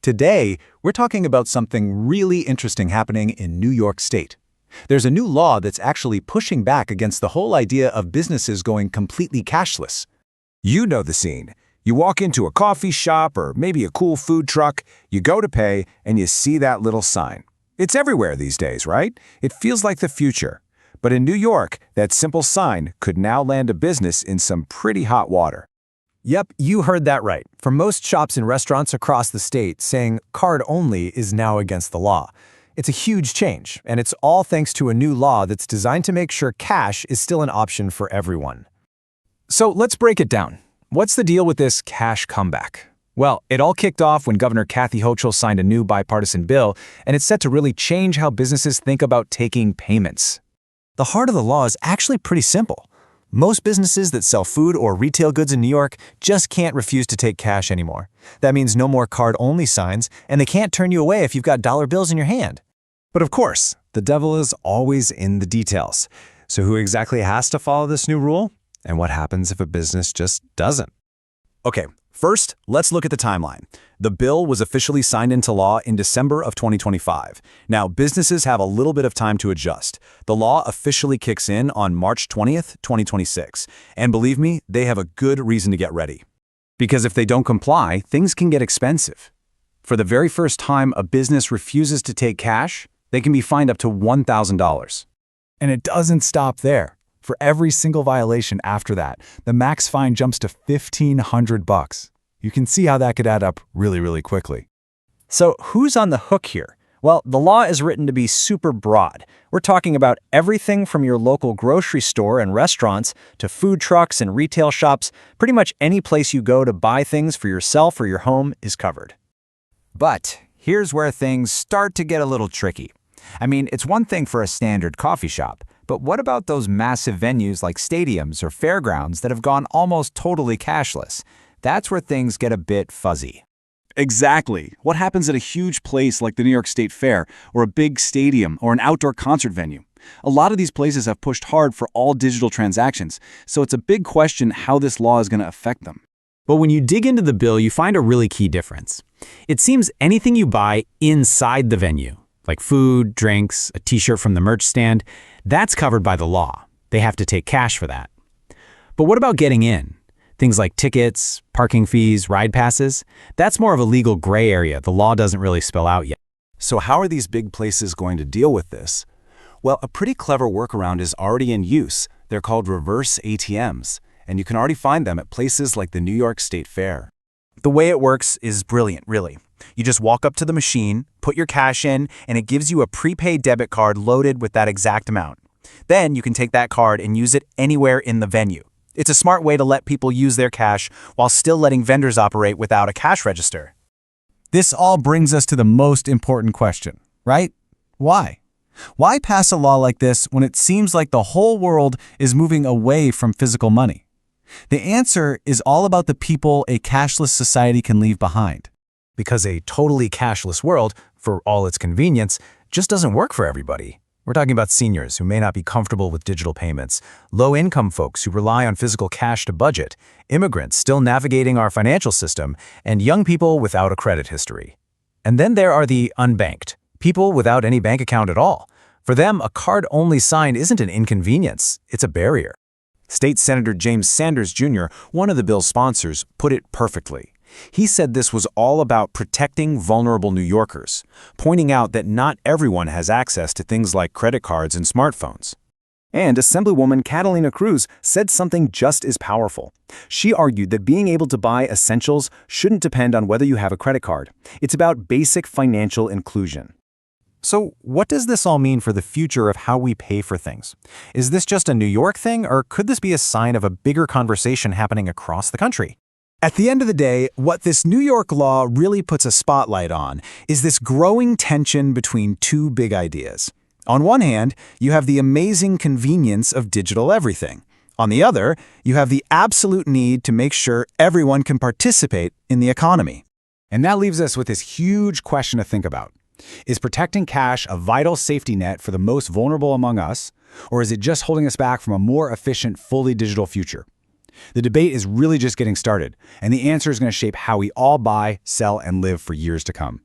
Today, we're talking about something really interesting happening in New York State. There's a new law that's actually pushing back against the whole idea of businesses going completely cashless. You know the scene. You walk into a coffee shop or maybe a cool food truck, you go to pay, and you see that little sign. It's everywhere these days, right? It feels like the future. But in New York, that simple sign could now land a business in some pretty hot water. Yep, you heard that right. For most shops and restaurants across the state, saying card only is now against the law. It's a huge change, and it's all thanks to a new law that's designed to make sure cash is still an option for everyone. So let's break it down. What's the deal with this cash comeback? Well, it all kicked off when Governor Hochul signed a new bipartisan bill, and it's set to really change how businesses think about taking payments. The heart of the law is actually pretty simple. Most businesses that sell food or retail goods in New York just can't refuse to take cash anymore. That means no more card-only signs, and they can't turn you away if you've got dollar bills in your hand. But of course, the devil is always in the details. So who exactly has to follow this new rule? And what happens if a business just doesn't? Okay, first, let's look at the timeline. The bill was officially signed into law in December of 2025. Now, businesses have a little bit of time to adjust. The law officially kicks in on March 20th, 2026. And believe me, they have a good reason to get ready. Because if they don't comply, things can get expensive. For the very first time a business refuses to take cash, they can be fined up to $1,000. And it doesn't stop there. For every single violation after that, the max fine jumps to $1,500. You can see how that could add up really quickly. So who's on the hook here? Well, the law is written to be super broad. We're talking about everything from your local grocery store and restaurants to food trucks and retail shops. Pretty much any place you go to buy things for yourself or your home is covered. But here's where things start to get a little tricky. I mean, it's one thing for a standard coffee shop, but what about those massive venues like stadiums or fairgrounds that have gone almost totally cashless? That's where things get a bit fuzzy. Exactly. What happens at a huge place like the New York State Fair or a big stadium or an outdoor concert venue? A lot of these places have pushed hard for all digital transactions, so it's a big question how this law is going to affect them. But when you dig into the bill, you find a really key difference. It seems anything you buy inside the venue, like food, drinks, a t-shirt from the merch stand, that's covered by the law. They have to take cash for that. But what about getting in? Things like tickets, parking fees, ride passes? That's more of a legal gray area the law doesn't really spell out yet. So how are these big places going to deal with this? Well, a pretty clever workaround is already in use. They're called reverse ATMs, and you can already find them at places like the New York State Fair. The way it works is brilliant, really. You just walk up to the machine, put your cash in, and it gives you a prepaid debit card loaded with that exact amount. Then you can take that card and use it anywhere in the venue. It's a smart way to let people use their cash while still letting vendors operate without a cash register. This all brings us to the most important question, right? Why? Why pass a law like this when it seems like the whole world is moving away from physical money? The answer is all about the people a cashless society can leave behind. Because a totally cashless world, for all its convenience, just doesn't work for everybody. We're talking about seniors who may not be comfortable with digital payments, low-income folks who rely on physical cash to budget, immigrants still navigating our financial system, and young people without a credit history. And then there are the unbanked, people without any bank account at all. For them, a card-only sign isn't an inconvenience, it's a barrier. State Senator James Sanders, Jr., one of the bill's sponsors, put it perfectly. He said this was all about protecting vulnerable New Yorkers, pointing out that not everyone has access to things like credit cards and smartphones. And Assemblywoman Catalina Cruz said something just as powerful. She argued that being able to buy essentials shouldn't depend on whether you have a credit card. It's about basic financial inclusion. So what does this all mean for the future of how we pay for things? Is this just a New York thing, or could this be a sign of a bigger conversation happening across the country? At the end of the day, what this New York law really puts a spotlight on is this growing tension between two big ideas. On one hand, you have the amazing convenience of digital everything. On the other, you have the absolute need to make sure everyone can participate in the economy. And that leaves us with this huge question to think about. Is protecting cash a vital safety net for the most vulnerable among us, or is it just holding us back from a more efficient, fully digital future? The debate is really just getting started, and the answer is going to shape how we all buy, sell, and live for years to come.